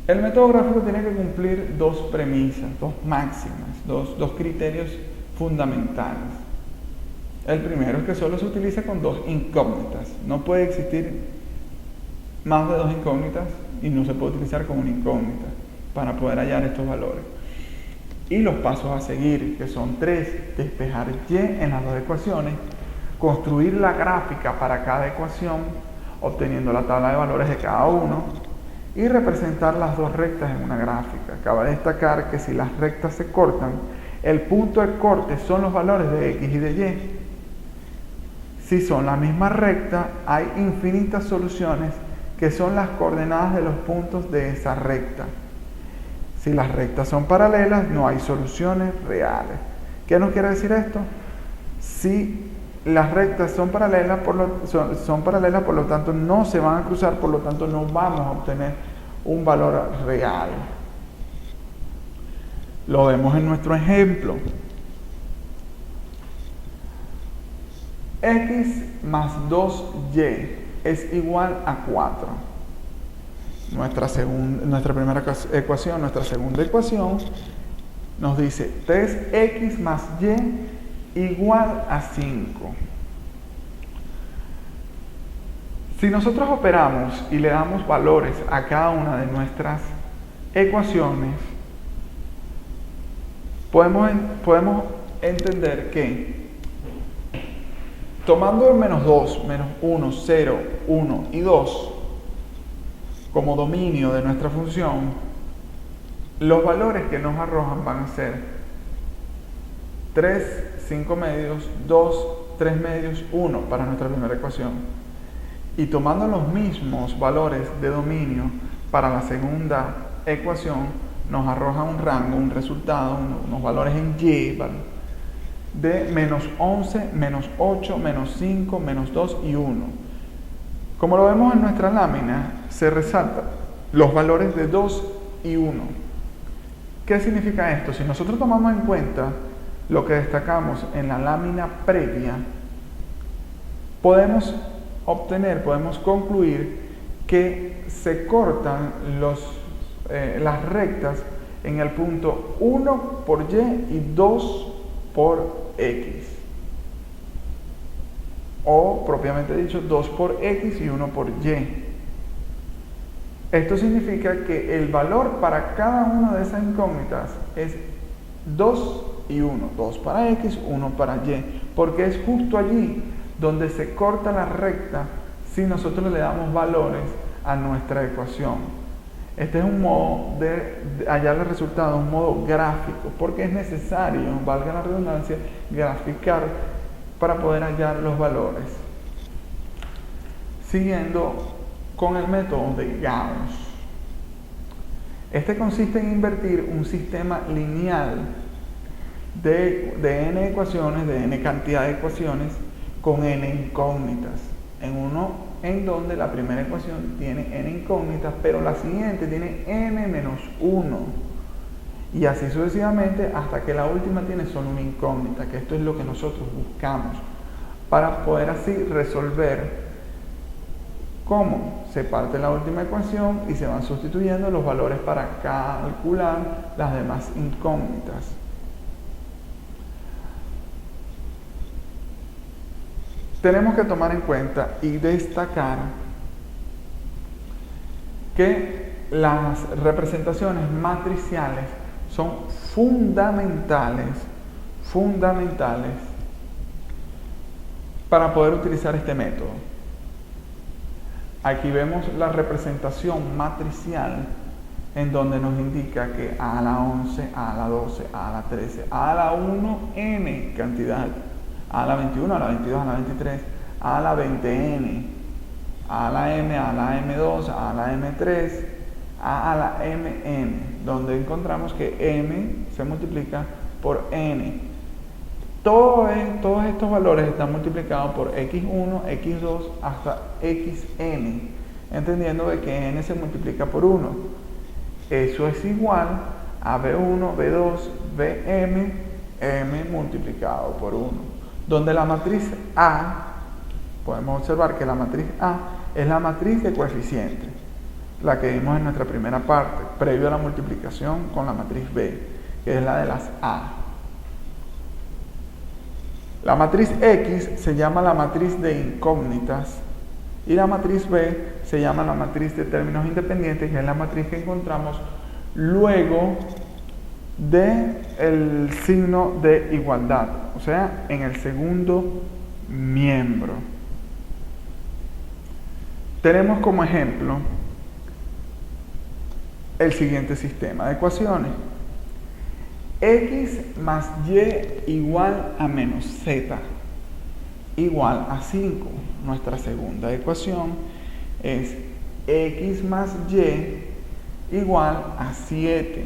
El método gráfico tiene que cumplir dos premisas, dos máximas, dos criterios fundamentales. El primero es que solo se utiliza con dos incógnitas. No puede existir más de dos incógnitas y no se puede utilizar con una incógnita para poder hallar estos valores. Y los pasos a seguir, que son tres: despejar y en las dos ecuaciones, construir la gráfica para cada ecuación, obteniendo la tabla de valores de cada uno, y representar las dos rectas en una gráfica. Cabe destacar que si las rectas se cortan, el punto de corte son los valores de X y de Y. Si son la misma recta, hay infinitas soluciones que son las coordenadas de los puntos de esa recta. Si las rectas son paralelas, no hay soluciones reales. ¿Qué nos quiere decir esto? Si las rectas son paralelas, por lo tanto no se van a cruzar, por lo tanto no vamos a obtener un valor real. Lo vemos en nuestro ejemplo. X más 2y es igual a 4. Nuestra primera ecuación, nuestra segunda ecuación, nos dice 3x más y igual a 5. Si nosotros operamos y le damos valores a cada una de nuestras ecuaciones, podemos entender que tomando el menos 2, menos 1, 0, 1 y 2 como dominio de nuestra función, los valores que nos arrojan van a ser 3, 5 medios, 2, 3 medios, 1 para nuestra primera ecuación. Y tomando los mismos valores de dominio para la segunda ecuación, nos arroja un rango, un resultado, unos valores en y, ¿vale?, de menos 11, menos 8, menos 5, menos 2 y 1. Como lo vemos en nuestra lámina, se resaltan los valores de 2 y 1. ¿Qué significa esto? Si nosotros tomamos en cuenta lo que destacamos en la lámina previa, podemos concluir que se cortan las rectas en el punto 1 por y y 2 por x, o propiamente dicho 2 por x y 1 por y. Esto significa que el valor para cada una de esas incógnitas es 2 y 1, 2 para x, 1 para y, porque es justo allí donde se corta la recta si nosotros le damos valores a nuestra ecuación. Este es un modo de hallar el resultado, un modo gráfico, porque es necesario, valga la redundancia, graficar para poder hallar los valores. Siguiendo con el método de Gauss. Este consiste en invertir un sistema lineal de n ecuaciones, de n cantidad de ecuaciones, con n incógnitas, en uno en donde la primera ecuación tiene n incógnitas, pero la siguiente tiene n menos 1, y así sucesivamente hasta que la última tiene solo una incógnita, que esto es lo que nosotros buscamos, para poder así resolver cómo se parte la última ecuación y se van sustituyendo los valores para calcular las demás incógnitas. Tenemos que tomar en cuenta y destacar que las representaciones matriciales son fundamentales para poder utilizar este método. Aquí vemos la representación matricial en donde nos indica que a la 11, a la 12, a la 13, a la 1, n cantidad, a la 21, a la 22, a la 23, a la 20n, a la m, a la m2, a la m3, a la mn, donde encontramos que m se multiplica por n. Todos estos valores están multiplicados por x1, x2 hasta xn, entendiendo de que n se multiplica por 1. Eso es igual a b1, b2, bm, m multiplicado por 1. donde la matriz A, podemos observar que la matriz A es la matriz de coeficientes, la que vimos en nuestra primera parte, previo a la multiplicación con la matriz B, que es la de las A. La matriz X se llama la matriz de incógnitas y la matriz B se llama la matriz de términos independientes, que es la matriz que encontramos luego del signo de igualdad, o sea, en el segundo miembro. Tenemos como ejemplo el siguiente sistema de ecuaciones. X más Y igual a menos Z igual a 5. Nuestra segunda ecuación es X más Y igual a 7.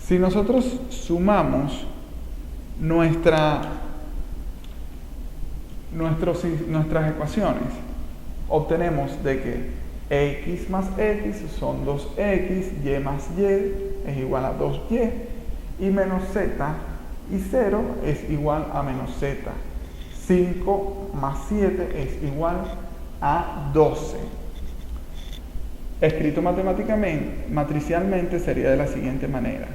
Si nosotros sumamos nuestras ecuaciones, obtenemos de que X más X son 2X, Y más Y es igual a 2Y, y menos Z y 0 es igual a menos Z. 5 más 7 es igual a 12. Escrito matemáticamente, matricialmente sería de la siguiente manera.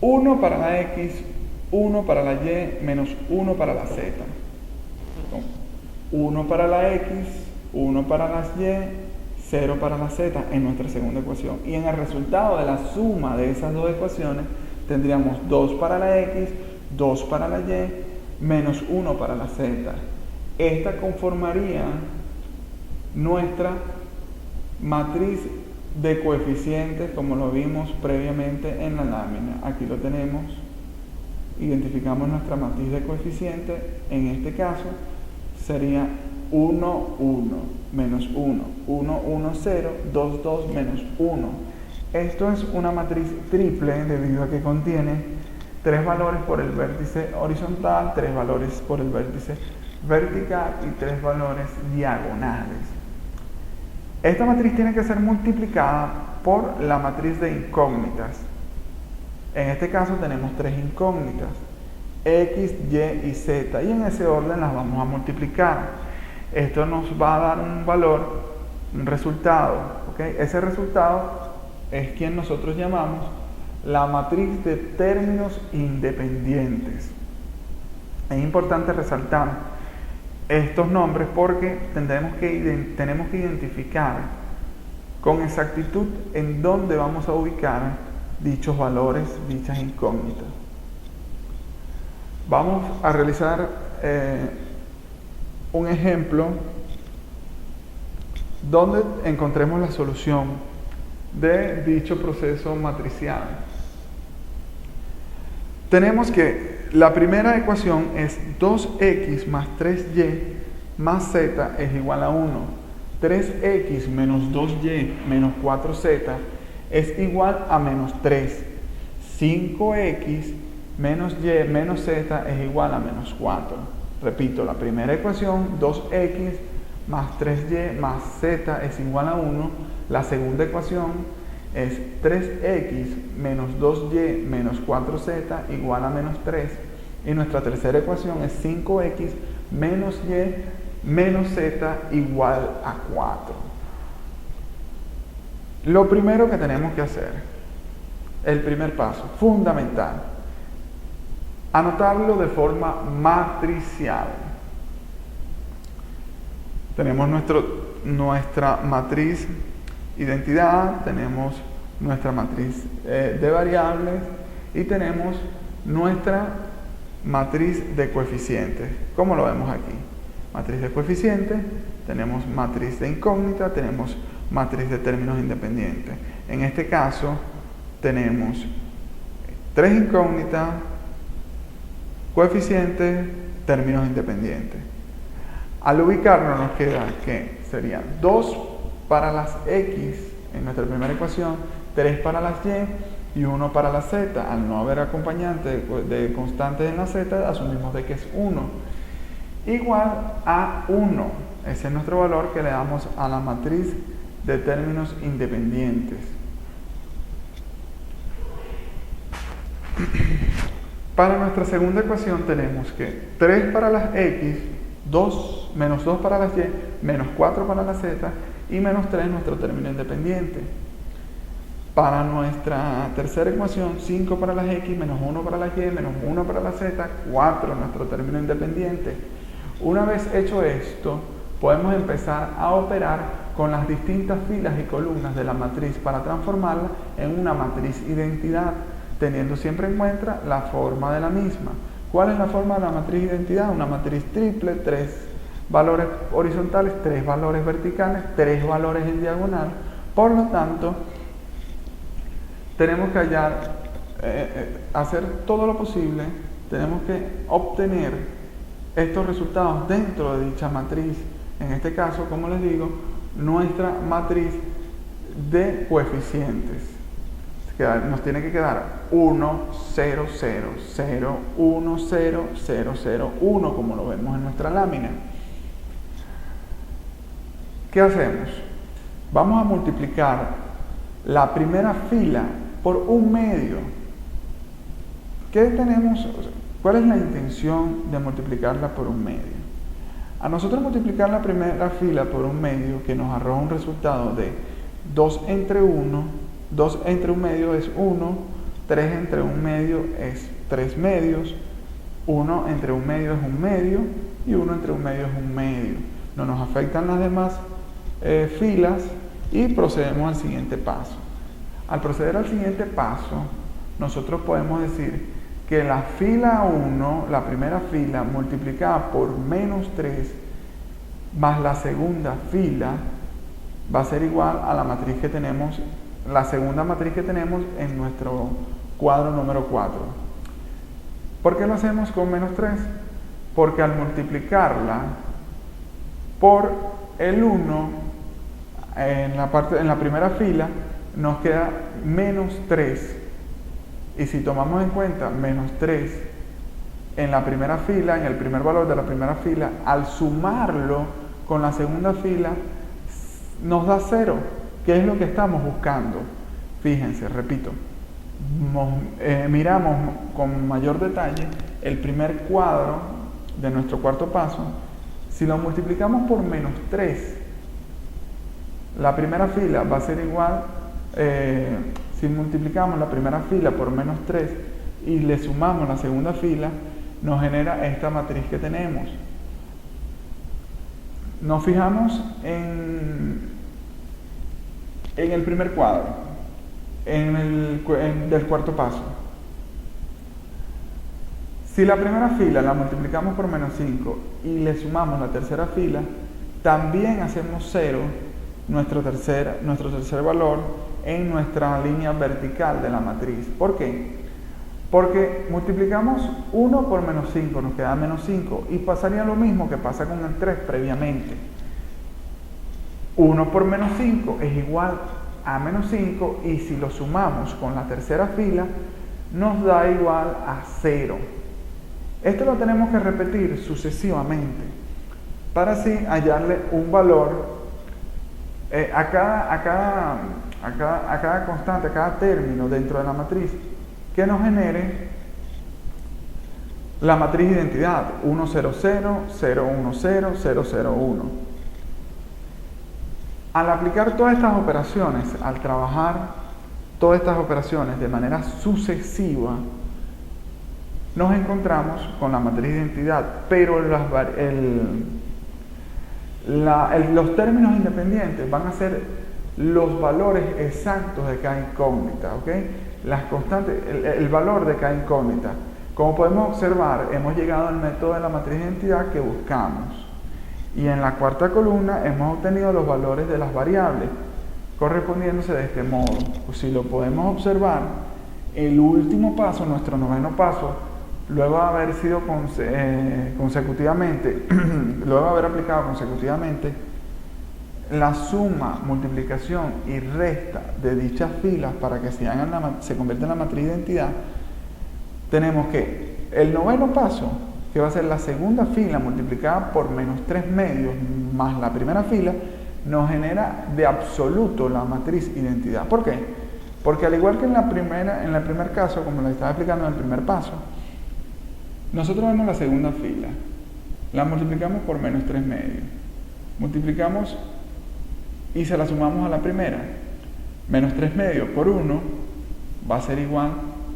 1 para la X, 1 para la Y, menos 1 para la Z. 1 para la X, 1 para las Y, 0 para la Z en nuestra segunda ecuación. Y en el resultado de la suma de esas dos ecuaciones tendríamos 2 para la X, 2 para la Y, menos 1 para la Z. Esta conformaría nuestra matriz de coeficientes como lo vimos previamente en la lámina. Aquí lo tenemos. Identificamos nuestra matriz de coeficientes. En este caso sería 1, 1, menos 1, 1, 1, 0, 2, 2, menos 1. Esto es una matriz triple debido a que contiene 3 valores por el vértice horizontal, 3 valores por el vértice vertical y 3 valores diagonales. Esta matriz tiene que ser multiplicada por la matriz de incógnitas. En este caso tenemos 3 incógnitas, X, Y y Z, y en ese orden las vamos a multiplicar. Esto nos va a dar un valor, un resultado, ¿okay? Ese resultado es quien nosotros llamamos la matriz de términos independientes. Es importante resaltar estos nombres porque tenemos que identificar con exactitud en dónde vamos a ubicar dichos valores, dichas incógnitas. Vamos a realizar un ejemplo donde encontremos la solución de dicho proceso matricial. Tenemos que la primera ecuación es 2x más 3y más z es igual a 1. 3x menos 2y menos 4z es igual a menos 3. 5x menos y menos z es igual a menos 4. Repito, la primera ecuación, 2x más 3y más z es igual a 1. La segunda ecuación es 3x menos 2y menos 4z igual a menos 3. Y nuestra tercera ecuación es 5x menos y menos z igual a 4. Lo primero que tenemos que hacer, el primer paso, fundamental, anotarlo de forma matricial. Tenemos nuestra matriz identidad, tenemos nuestra matriz de variables y tenemos nuestra matriz de coeficientes. ¿Cómo lo vemos aquí? Matriz de coeficientes, tenemos matriz de incógnita, tenemos matriz de términos independientes. En este caso tenemos 3 incógnitas, coeficientes, términos independientes. Al ubicarnos nos queda que serían 2 para las x en nuestra primera ecuación, 3 para las y y 1 para la z. Al no haber acompañante de constantes en la z, asumimos de que es 1. Igual a 1. Ese es nuestro valor que le damos a la matriz de términos independientes. Para nuestra segunda ecuación tenemos que 3 para las x, menos 2 para las y, menos 4 para la z y menos 3 nuestro término independiente. Para nuestra tercera ecuación, 5 para las x, menos 1 para las y, menos 1 para la z, 4 nuestro término independiente. Una vez hecho esto, podemos empezar a operar con las distintas filas y columnas de la matriz para transformarla en una matriz identidad, teniendo siempre en cuenta la forma de la misma. ¿Cuál es la forma de la matriz identidad? Una matriz triple, 3 valores horizontales, 3 valores verticales, 3 valores en diagonal. Por lo tanto, tenemos que hacer todo lo posible, tenemos que obtener estos resultados dentro de dicha matriz. En este caso, como les digo, nuestra matriz de coeficientes. Nos tiene que quedar 1, 0, 0, 0, 1, 0, 0, 0, 1, como lo vemos en nuestra lámina. ¿Qué hacemos? Vamos a multiplicar la primera fila por un medio. ¿Qué tenemos? ¿Cuál es la intención de multiplicarla por un medio? A nosotros multiplicar la primera fila por un medio, que nos arroja un resultado de 2 entre 1, 2 entre un medio es 1, 3 entre un medio es 3 medios, 1 entre un medio es un medio y 1 entre un medio es un medio. No nos afectan las demás filas y procedemos al siguiente paso. Al proceder al siguiente paso, nosotros podemos decir que la fila 1, la primera fila, multiplicada por menos 3, más la segunda fila, va a ser igual a la matriz que tenemos, la segunda matriz que tenemos en nuestro cuadro número 4. ¿Por qué lo hacemos con menos 3? Porque al multiplicarla por el 1, en la primera fila, nos queda menos 3. Y si tomamos en cuenta menos 3 en la primera fila, en el primer valor de la primera fila, al sumarlo con la segunda fila, nos da 0, que es lo que estamos buscando. Fíjense, repito, miramos con mayor detalle el primer cuadro de nuestro cuarto paso. Si lo multiplicamos por menos 3, la primera fila va a ser igual, si multiplicamos la primera fila por menos 3 y le sumamos la segunda fila, nos genera esta matriz que tenemos. Nos fijamos en el primer cuadro, del cuarto paso. Si la primera fila la multiplicamos por menos 5 y le sumamos la tercera fila, también hacemos 0 nuestro tercer valor en nuestra línea vertical de la matriz. ¿Por qué? Porque multiplicamos 1 por menos 5, nos queda menos 5, y pasaría lo mismo que pasa con el 3 previamente. 1 por menos 5 es igual a menos 5, y si lo sumamos con la tercera fila, nos da igual a 0. Esto lo tenemos que repetir sucesivamente para así hallarle un valor a cada constante, a cada término dentro de la matriz que nos genere la matriz de identidad 1, 0, 0, 0, 1, 0, 0, 0, 1. Al aplicar todas estas operaciones, al trabajar todas estas operaciones de manera sucesiva, nos encontramos con la matriz de identidad, pero los términos independientes van a ser los valores exactos de cada incógnita, ¿ok? Las constantes, el valor de cada incógnita. Como podemos observar, hemos llegado al método de la matriz de identidad que buscamos. Y en la cuarta columna hemos obtenido los valores de las variables, correspondiéndose de este modo. Pues si lo podemos observar, el último paso, nuestro noveno paso, luego de haber sido consecutivamente, luego de haber aplicado consecutivamente la suma, multiplicación y resta de dichas filas para que se convierta en la matriz de identidad, tenemos que el noveno paso, que va a ser la segunda fila multiplicada por menos 3 medios más la primera fila, nos genera de absoluto la matriz identidad. ¿Por qué? Porque al igual que en el primer caso, como les estaba explicando en el primer paso, nosotros vemos la segunda fila, la multiplicamos por menos 3 medios, multiplicamos y se la sumamos a la primera. Menos 3 medios por 1 va a ser igual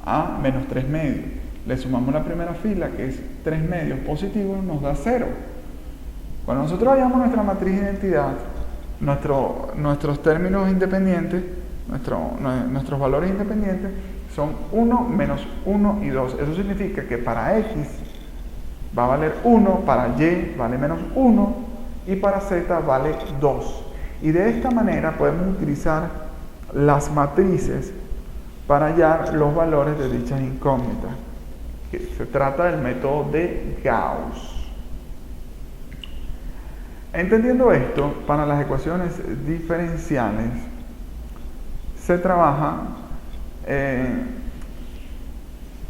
a menos 3 medios. Le sumamos la primera fila, que es 3 medios positivos, nos da 0. Cuando nosotros hallamos nuestra matriz de identidad, nuestros términos independientes, nuestros valores independientes son 1, menos 1 y 2. Eso significa que para X va a valer 1, para Y vale menos 1 y para Z vale 2. Y de esta manera podemos utilizar las matrices para hallar los valores de dichas incógnitas. Se trata del método de Gauss. Entendiendo esto, para las ecuaciones diferenciales se trabaja,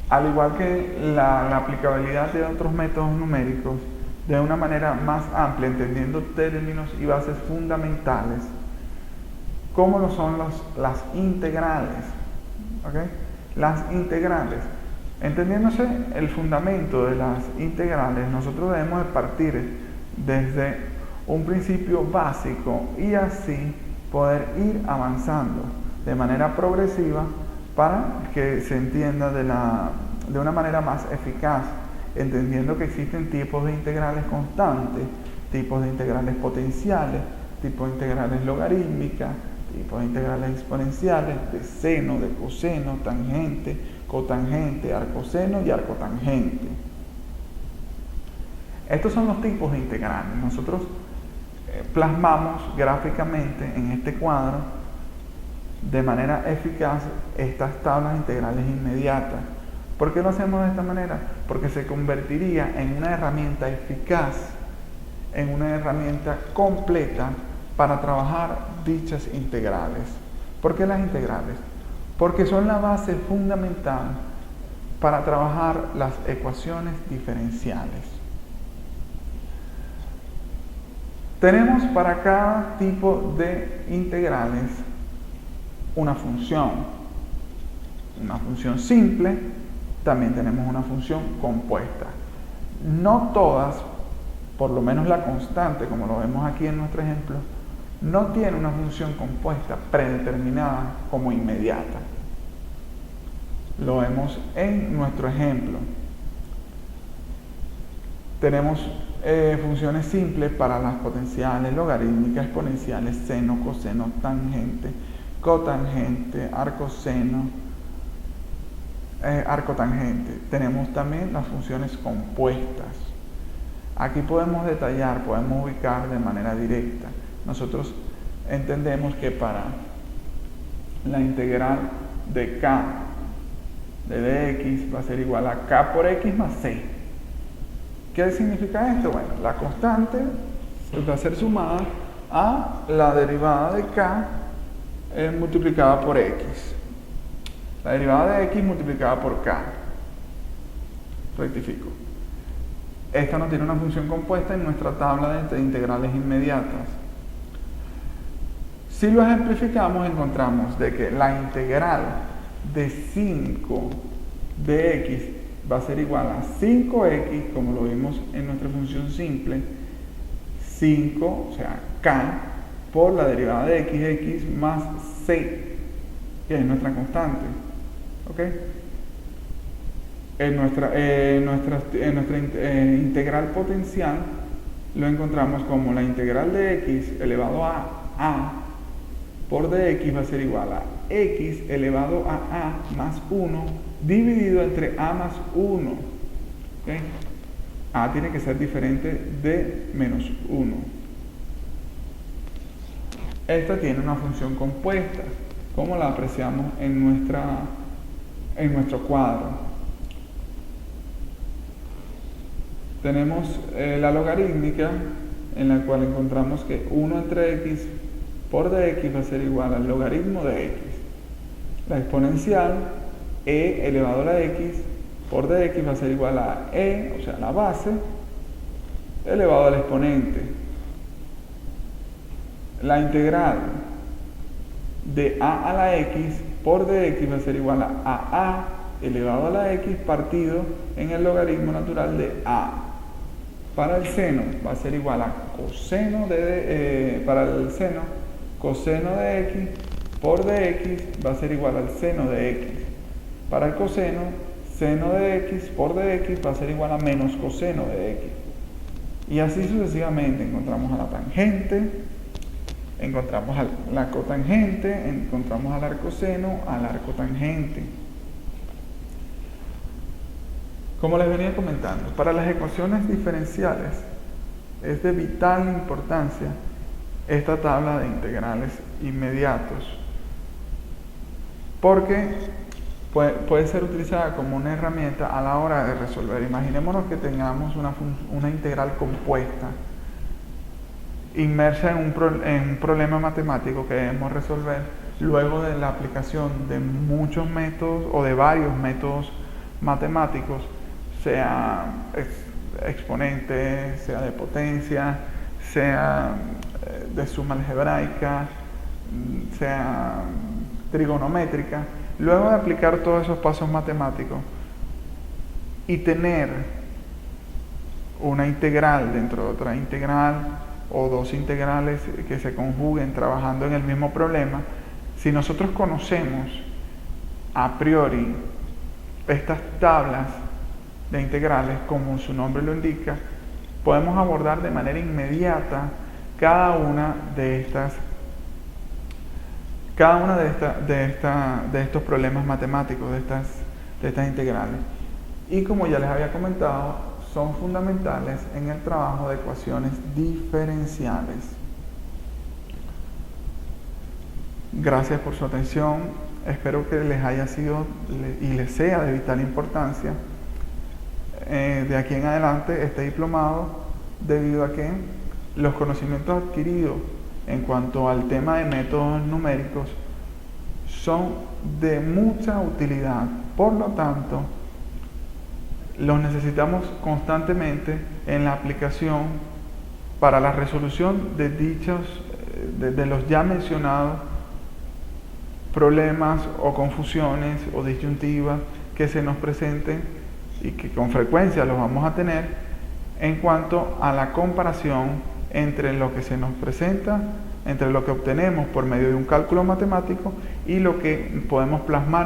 al igual que la aplicabilidad de otros métodos numéricos, de una manera más amplia, entendiendo términos y bases fundamentales, como lo son las integrales. ¿Okay? Las integrales. Entendiéndose el fundamento de las integrales, nosotros debemos de partir desde un principio básico y así poder ir avanzando de manera progresiva para que se entienda de una manera más eficaz, entendiendo que existen tipos de integrales constantes, tipos de integrales potenciales, tipos de integrales logarítmicas, tipos de integrales exponenciales, de seno, de coseno, tangente, cotangente, arcoseno y arcotangente. Estos son los tipos de integrales. Nosotros plasmamos gráficamente en este cuadro de manera eficaz estas tablas integrales inmediatas. ¿Por qué lo hacemos de esta manera? Porque se convertiría en una herramienta eficaz, en una herramienta completa para trabajar dichas integrales. ¿Por qué las integrales? Porque son la base fundamental para trabajar las ecuaciones diferenciales. Tenemos para cada tipo de integrales una función simple, también tenemos una función compuesta. No todas, por lo menos la constante, como lo vemos aquí en nuestro ejemplo, no tiene una función compuesta predeterminada como inmediata. Lo vemos en nuestro ejemplo. Tenemos funciones simples para las potenciales, logarítmicas, exponenciales, seno, coseno, tangente, cotangente, arcoseno, arcotangente. Tenemos también las funciones compuestas. Aquí podemos detallar, podemos ubicar de manera directa. Nosotros entendemos que para la integral de k de dx va a ser igual a k por x más c. ¿Qué significa esto? Bueno, la constante va a ser sumada a la derivada de k multiplicada por x. La derivada de x multiplicada por k. Rectifico. Esta nos tiene una función compuesta en nuestra tabla de integrales inmediatas. Si lo ejemplificamos, encontramos de que la integral de 5 de x va a ser igual a 5x, como lo vimos en nuestra función simple, 5, o sea, k, por la derivada de x más c, que es nuestra constante. ¿Ok? En nuestra integral potencial lo encontramos como la integral de x elevado a por dx va a ser igual a x elevado a más 1 dividido entre a más 1. ¿Okay? A tiene que ser diferente de menos 1. Esta tiene una función compuesta, como la apreciamos en nuestro cuadro. Tenemos la logarítmica, en la cual encontramos que 1 entre x por dx va a ser igual al logaritmo de x. La exponencial, e elevado a la x por dx va a ser igual a e, o sea, la base, elevado al exponente. La integral de a la x por dx va a ser igual a elevado a la x partido en el logaritmo natural de a. Para el seno va a ser igual a coseno para el seno, coseno de x por dx va a ser igual al seno de x. Para el coseno, seno de x por dx va a ser igual a menos coseno de x. Y así sucesivamente encontramos a la tangente, encontramos a la cotangente, encontramos al arcoseno, al arcotangente. Como les venía comentando, para las ecuaciones diferenciales es de vital importancia esta tabla de integrales inmediatos, porque puede ser utilizada como una herramienta a la hora de resolver. Imaginémonos que tengamos una integral compuesta inmersa en un problema matemático que debemos resolver luego de la aplicación de muchos métodos o de varios métodos matemáticos, sea exponente, sea de potencia, sea de suma algebraica, sea trigonométrica. Luego de aplicar todos esos pasos matemáticos y tener una integral dentro de otra integral o dos integrales que se conjuguen trabajando en el mismo problema, si nosotros conocemos a priori estas tablas de integrales, como su nombre lo indica, podemos abordar de manera inmediata cada una de estos problemas matemáticos, de estas integrales. Y como ya les había comentado, son fundamentales en el trabajo de ecuaciones diferenciales. Gracias por su atención. Espero que les haya sido y les sea de vital importancia de aquí en adelante este diplomado, debido a que los conocimientos adquiridos en cuanto al tema de métodos numéricos son de mucha utilidad. Por lo tanto, los necesitamos constantemente en la aplicación para la resolución de los ya mencionados problemas o confusiones o disyuntivas que se nos presenten y que con frecuencia los vamos a tener en cuanto a la comparación entre lo que se nos presenta, entre lo que obtenemos por medio de un cálculo matemático y lo que podemos plasmar